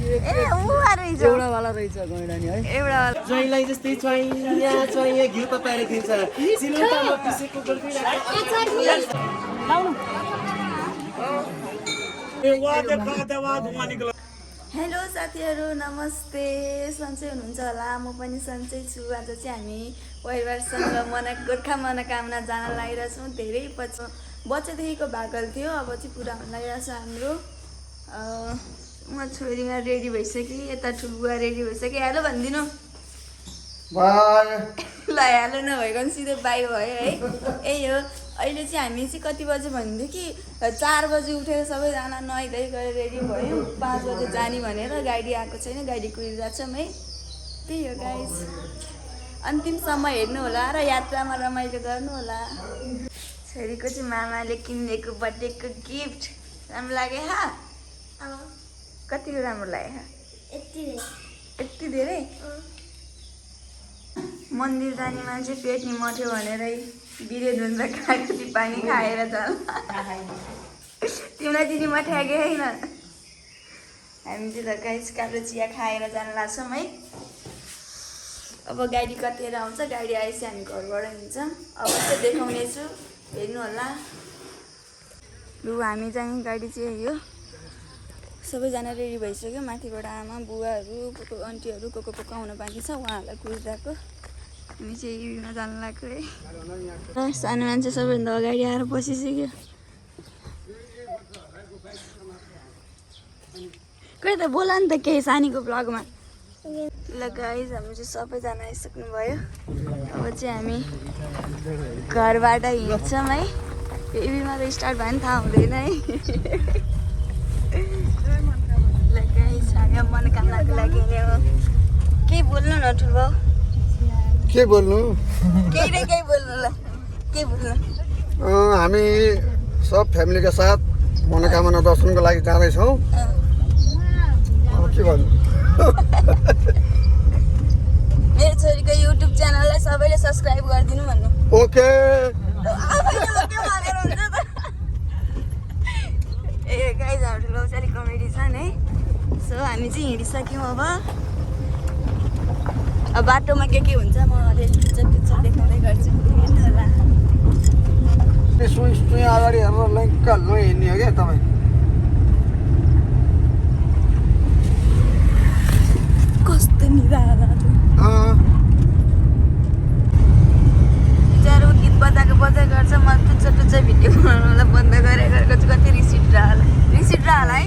एउटा वाला रहेछ गैँडा नि है एउटा जैलाई जस्तै चैया चैया घिउ तताएर दिन्छ सिलौटामा पिसेको हेलो साथीहरू नमस्ते सन्चै हुनुहुन्छ होला म पनि सन्चै छु आज चाहिँ हामी परिवारसँग गोर्खा मनोकामना जान लागिरहेछौँ धेरै पछि बच्चादेखिको भागल थियो अब चाहिँ पुरा हुन लागिरहेछ हाम्रो म छोरीमा रेडी भइसक्यो यता ठुलबुवा रेडी भइसक्यो हेलो भनिदिनु ल हेलो नभएको पनि सिधै बाई भयो है यही हो अहिले चाहिँ हामी चाहिँ कति बजे भनेदेखि 4 बजे उठेर सबैजना नुहाइधुवाइ गरेर रेडी भयौँ 5 बजे जाने भनेर गाडी आएको छैन गाडी कुदिरहेको छौँ है त्यही हो गाइस अन्तिमसम्म हेर्नु होला र यात्रामा रमाइलो गर्नु होला छोरीको चाहिँ मामाले किनिदिएको बर्थडेको गिफ्ट राम्रो लाग्यो हा कति राम्रो लाग्यो यति धेरै मन्दिर जाने मान्छे पेट नि मठ्यो भनेरै बिरे धुन्छ कागती पानी खाएर जाला तिमीलाई दिने मठ्याएको होइन हामी चाहिँ त गाइस कालो चिया खाएर जान लाग्छौँ है अब गाडी कतिखेर आउँछ गाडी आएपछि हामी घरबाट हिँड्छौँ अब चाहिँ देखाउने छु हेर्नु होला लु हामी जाने गाडी चाहिँ यो सबैजना रेडी भइसक्यो माथिबाट आमा बुवाहरू को आन्टीहरू को आउन बाँकी छ उहाँहरूलाई कुदिरहेको हामी चाहिँ युमा जानु लाग्यो है सानो मान्छे सबैभन्दा अगाडि आएर बसिसक्यो खै त बोला नि त केही सानीको ब्लगमा ल गाइस हामी चाहिँ सबैजना आइसक्नु भयो अब चाहिँ हामी घरबाट हिँड्छौँ है एबीमा त स्टार्ट भयो नि थाहा हुँदैन है ल गाइस हामी मनोकामनाको लागि हिँड्यो केही बोल्नु न ठुलो के बोल्नु केही बोल्नु ल के बोल्नु हामी सब फ्यामिलीका साथ मनोकामना दर्शनको लागि जाँदैछौँ अब के भन्नु मेरो छोरीको युट्युब च्यानललाई सबैले सब्सक्राइब गरिदिनु भन्नु ओके ए गाइस हाम्रो ठुलो चाहिँ अलिक कमेडी छ नि सो हामी चाहिँ हिँडिसक्यौँ अब बाटोमा के हुन्छ म अलिअलि पिक्चर देखाउँदै गर्छु हेर्नु होला सुई अगाडि हेरेर लैङ्क लै हिँड्ने हो क्या तपाईँ कस्तो निराला बिचारो गीत बजाएको गर्छ म टुच्चा भिडियो बनाउनुलाई बन्द गरेको चाहिँ कति रिस उठ्ला होला है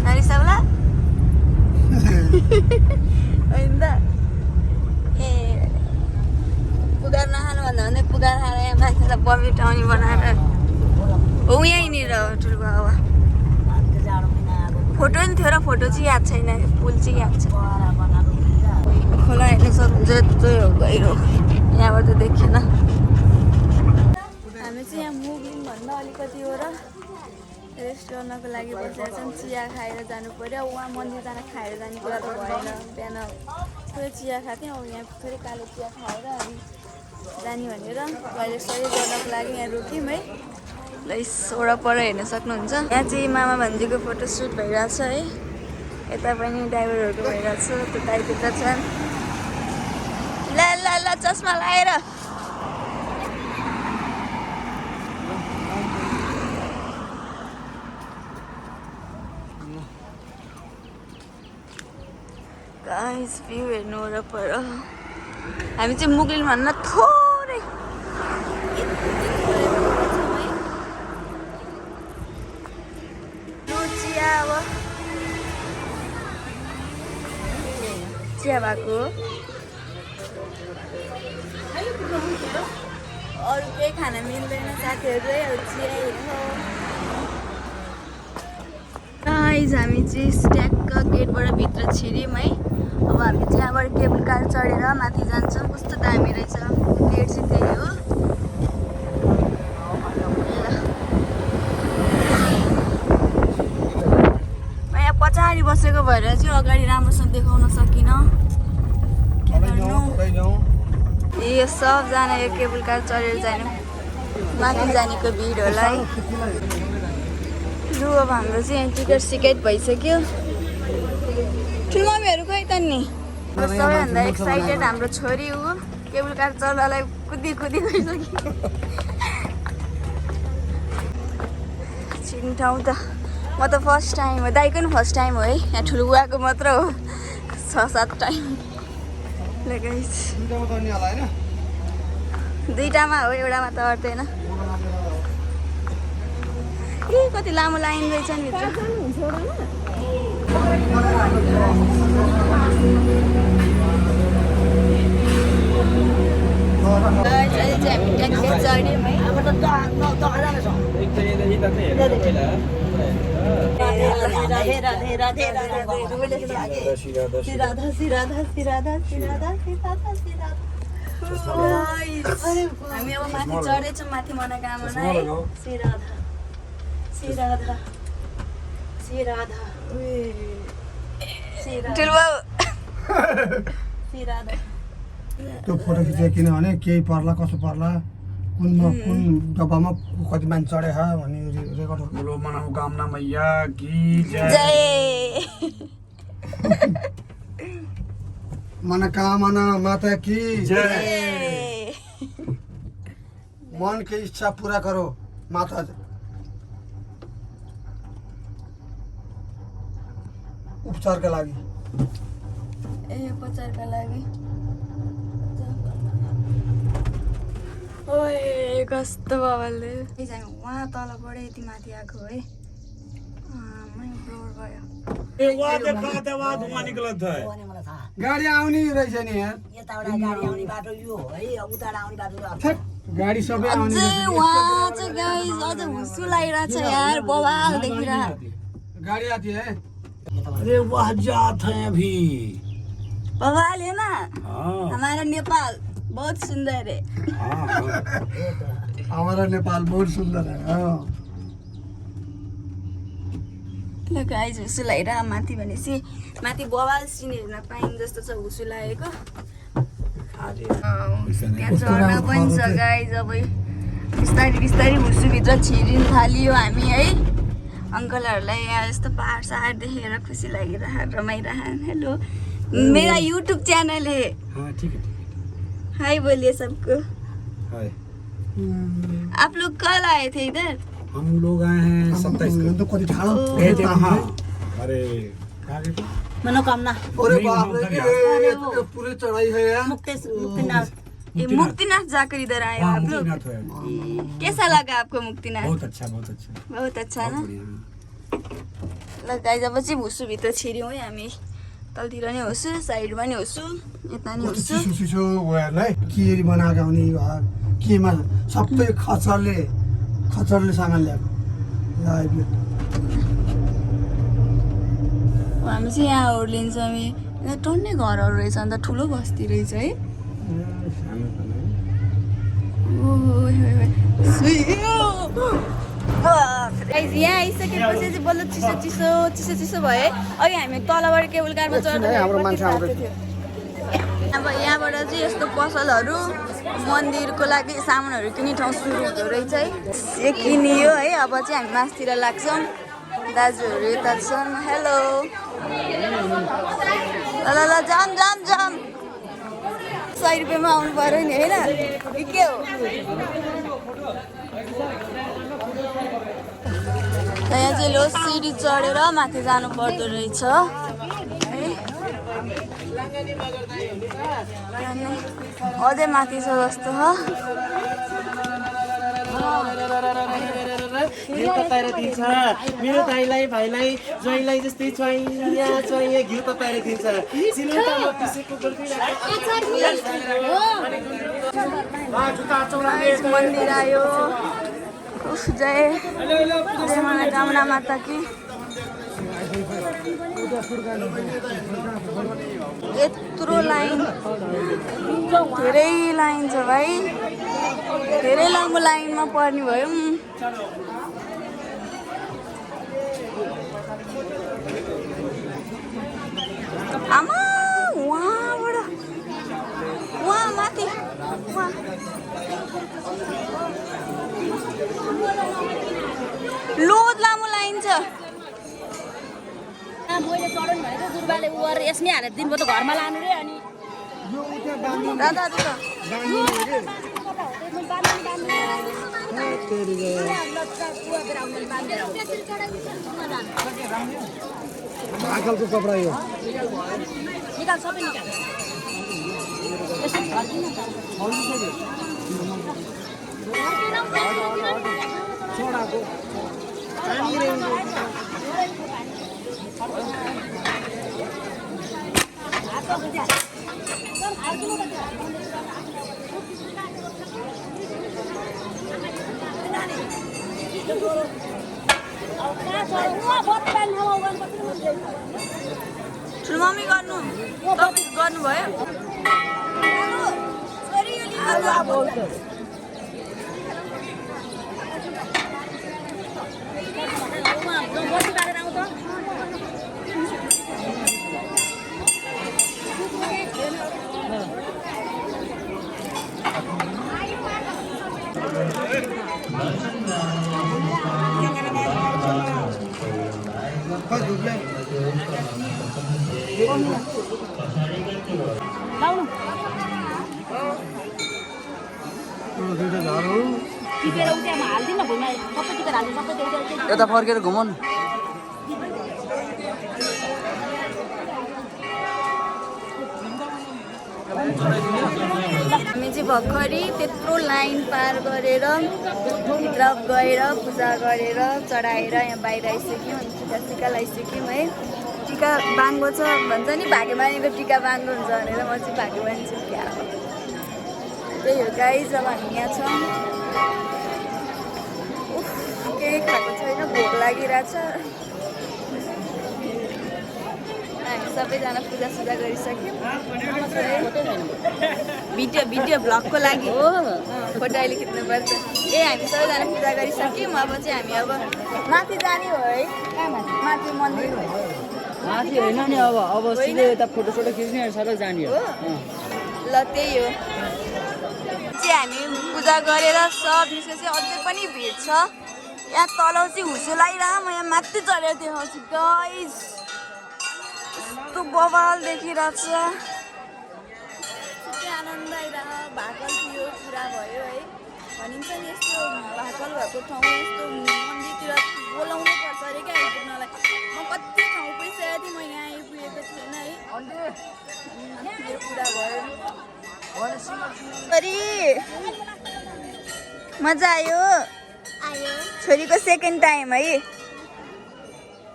नरिसाउला होइन त ए पुगार नखानुभन्दा भने पुगार खाएर यहाँ मान्छेलाई बमी टाउनी बनाएर हो यहीँनिर ठुलो अब फोटो नि थियो र फोटो चाहिँ याद छैन पुल चाहिँ याद छ खोला हेर्नु सक्नुहुन्छ यत्रो गहिरो यहाँबाट देखिएन हामी चाहिँ यहाँ मुभलिङभन्दा अलिकति हो र रेस्ट गर्नको लागि बसिरहेको छौँ चिया खाएर जानु पऱ्यो उहाँ मन्दिर जान खाएर जाने कुरा त भएन बिहान थोरै चिया खाएको थियौँ अब यहाँ थोरै कालो चिया खाएर अनि जाने भनेर अहिले सही गर्नको लागि यहाँ रोक्यौँ है ल वरपर हेर्न सक्नुहुन्छ यहाँ चाहिँ मामा भान्जीको फोटोसुट भइरहेछ है यता पनि ड्राइभरहरूको भइरहेछ त्यता छन् ल ल ल चस्मा लगाएर गाइस भ्यू हेर्नु वरपर हामी चाहिँ मुगलिन भन्न थोरै चिया भएको अरू केही खान मिल्दैन साथीहरू अब चिया हो गाइस हामी चाहिँ स्ट्याकको गेटबाट भित्र छिर्यौँ है अब हामी चाहिँ यहाँबाट केबल कार चढेर माथि जान्छौँ कस्तो दामी रहेछ गेट चाहिँ त्यही हो म यहाँ पछाडि बसेको भएर चाहिँ अगाडि राम्रोसँग देखाउन सकिनँ के गर्नु यो सबजना यो केबल कार चढेर जानु माथि जानेको भिड होला है लु अब हाम्रो चाहिँ टिकट सिकेट भइसक्यो ठुल्मम्मीहरू खोइ त नि सबैभन्दा एक्साइटेड हाम्रो छोरी हो केबल कार चल्नलाई कुदी गइसक्यो चिन ठाउँ त म त फर्स्ट टाइम हो दाइको नि फर्स्ट टाइम हो है यहाँ ठुलो बुवाको मात्र हो 6-7 टाइम लगाइस दुईटामा हो एउटामा त अट्दैन ए कति लामो लाइन रहेछ नि भित्र अहिले चाहिँ हामी ट्याक्सी चढ्यौँ है हामी अब माथि चढेछौँ माथि मनोकामना है त्यो फोटो खिचेको किनभने केही पर्ला कसो पर्ला कुनमा कुन डब्बामा कति मान्छे चढे भन्ने रेकर्ड बोलो मनोकामना मैया की जय जय मनोकामना माता की जय मन की इच्छा पूरा करो माता उपचारका लागि उपचारका लागि ओए कस्तो बाबाले उहाँ तलबाट यति माथि आएको है गाडी आउने रहेछ नि यार गाडी सबै आउने अझै उहाँ चाहिँ गाइस अझ हुस्सु लागिरहेको छ यार बवाल देखिरहेको गाडी आती है अरे वह जात है अभी बवाल है ना हमारा नेपाल बहुत सुंदर है हमारा नेपाल बहुत सुंदर है ल गाइस हुस्सु लागिरहेको माथि भनेपछि माथि बवाल सिन हेर्न पाइन् जस्तो छ हुस्सु लागेको त्यहाँ चढ्न पनि छ गाइस अब बिस्तारी बिस्तारी हुस्सुभित्र छिरिन थालियो हामी है अङ्कलहरूलाई यहाँ यस्तो पहाड सहाड देखेर खुसी लागिरह रमाइरह हेलो मेरा यूट्यूब चैनल है हाय बोलिए सबको हाय आप लोग कल आए थे इधर हम लोग आए हैं 27 को तो कति ठाडो अरे मनोकामना अरे बाप रे ये पूरी चढ़ाई है यार मुक्तिनाथ ये मुक्तिनाथ जाकर इधर आए हो आप लोग कैसा लगा आपको मुक्तिनाथ बहुत अच्छा ना ल गाइस अब चाहिँ हुस्सुभित्र छिर्यौँ है हामी तलतिर नि हुस्सु साइडमा नि हुस्सु यता नि हुस्सु चिसो गएरलाई के बनाएको हुने घर केमा सबै खचरले सामान ल्याएको हामी चाहिँ यहाँ ओर्लिन्छौँ हामी यहाँ टन्नै घरहरू रहेछ अन्त ठुलो बस्ती रहेछ है यहाँ आइसकेपछि चाहिँ बल्ल चिसो भयो अघि हामी तलबाट केबल कारमा चढ्दा अब यहाँबाट चाहिँ यस्तो पसलहरू मन्दिरको लागि सामानहरू किन्ने ठाउँ सुरु हुँदो रहेछ है यो किनियो है अब चाहिँ हामी मासतिर लाग्छौँ दाजुहरू यता छन् हेलो ल जाम 100 रुपियाँमा आउनु पर्यो नि होइन के हो यहाँ चाहिँ लो सिडी चढेर माथि जानु पर्दो रहेछ अझै माथि छ जस्तो मेरो दाइलाई भाइलाई ज्वाइँलाई जस्तै च्वाइँ घिउ तताएर दिन्छ मन्दिर आयो जय मनोकामना माता की यत्रो लाइन धेरै लाइन छ भाइ धेरै लामो लाइनमा पर्ने भयो आमा वहाँ माथि लोद लामो लाइन छ मैले चढाउनु भनेको गुरुबाले उवर यसमै हालेर दिनुभयो त घरमा लानु रे अनि दादा त आजकलको कपडा यो निकाल सबै निकाल ठुलमम्मी गर्नुभयो टिपेर उट्यामा हाल्दिनँ भुइँमा सबै टिपेर हाल्दिनँ सबै देउता यता फर्केर घुमाउनु हामी चाहिँ भर्खरै त्यत्रो लाइन पार गरेर भित्र गएर पूजा गरेर चढाएर यहाँ बाहिर आइसक्यौँ अनि टिका सिका लगाइसक्यौँ है टिका बाङ्गो छ भन्छ नि भाग्यमानीको टिका बाङ्गो हुन्छ भनेर म चाहिँ भाग्यमानी छु क्या त्यही हो गाइस अब हामी यहाँ छौँ केही खाएको छैन भोक लागिरहेछ हामी सबैजना पूजासुजा गरिसक्यौँ भिडियो भ्लगको लागि हो फोटो अहिले खिच्नुपर्छ ए हामी सबैजना पूजा गरिसक्यौँ अब चाहिँ हामी अब माथि जाने हो है माथि मन्दिर माथि होइन नि अब सिधै यता फोटोसोटो खिच्ने सबै जाने हो ल त्यही हो चाहिँ हामी पूजा गरेर सब निस्केपछि अझै पनि भिड छ यहाँ तल चाहिँ हुसो लगाइरह म यहाँ माथि चढेर देखाउँछु गाइस यस्तो बवाल देखिरहेको छ आनन्द आइरह भाकल थियो पुरा भयो है भनिन्छ नि यस्तो भाकल भएको ठाउँ यस्तो मन्दिरतिर बोलाउनु पर्छ अरे क्या आइपुग्नलाई म कति ठाउँ पुगिसकेको थिएँ म यहाँ आइपुगेको थिएन है मेरो पुरा भयो छोरी मजा आयो छोरीको सेकेन्ड टाइम है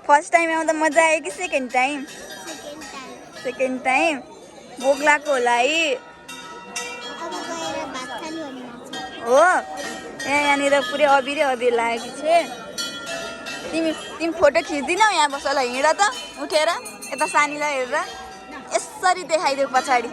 फर्स्ट टाइम आउँदा मजा आयो कि सेकेन्ड टाइम सेकेन्ड टाइम भोक लाग्यो होला है हो यहाँनिर पुरै अबिरै अबिर लागेको छ तिमी फोटो खिच्दिनौ यहाँ बस ल हिँड त उठेर यता सानीलाई हेरेर यसरी देखाइदेऊ पछाडि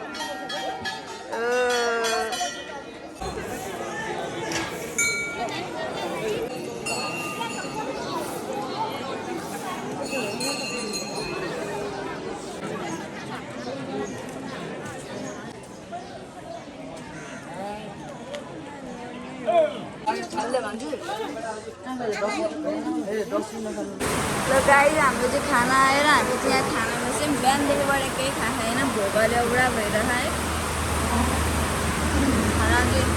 ल गाइस हाम्रो चाहिँ खाना आएर हामी चाहिँ यहाँ खानामा चाहिँ बिहानदेखिबाट केही खाएको छैन भोकले औडा भइरहेछ है खाना चाहिँ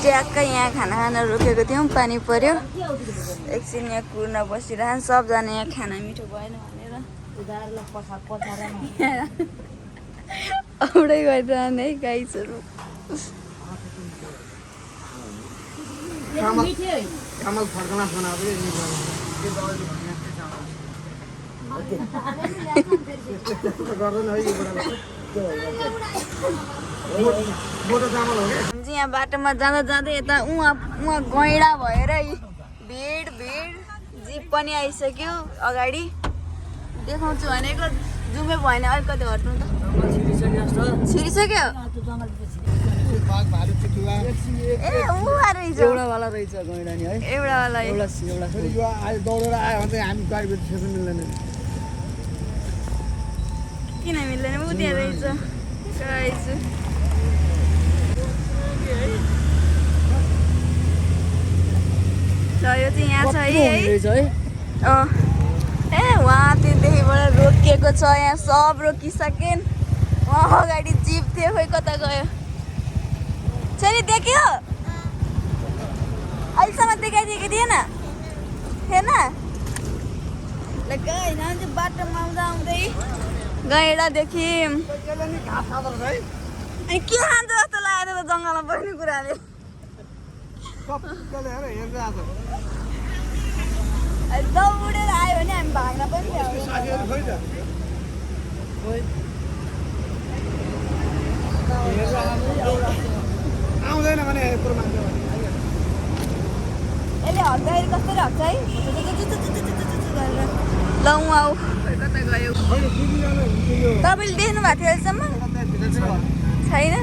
ट्याक्कै यहाँ खाना खान रोकेको थियौँ पानी पर्यो एकछिन यहाँ कुर्न बसिरहन् सबजना यहाँ खाना मिठो भएन भनेर औडै गरिरहन् है गाइसहरू कमल फर्कना बनाएको गर्दैन है मोटो चामल हो क्या यहाँ बाटोमा जाँदा जाँदै यता उहाँ गैँडा भएर भिड जिप पनि आइसक्यो अगाडि देखाउँछु भनेको जुमे भएन अलिकति हट्नु त छिरिसक्यो ए उहाँ रहेछ एउटावाला रहेछ गैँडा नि है एउटावाला एउटा अहिले दौडेर आयो भने चाहिँ हामी गाडीबाट छिर्नु मिल्दैन किन मिल्दैन ऊ त्यहाँ रहेछ भनेको चाहिँ यहाँ छ है रहेछ है अँ ए वहाँ त्यहाँदेखिबाट रोकिएको छ यहाँ सब रोकिसकेन् वहाँ अगाडि जिप थियो खोइ कता गयो छोरी देख्यो अहिलेसम्म देखाइदिएको थिएन थिएन ल गएन चाहिँ बाटोमा आउँदा आउँदै गएर देख्यौँ अनि के खान्छ जस्तो लागेको त जङ्गलमा बस्ने कुराले दौडेर आयो भने हामी भाग्न पनि आउँदैन भने यसले हट्दाखेरि कसरी हट्छ है ल आऊ कता गयो तपाईँले देख्नु भएको थियो अहिलेसम्म छैन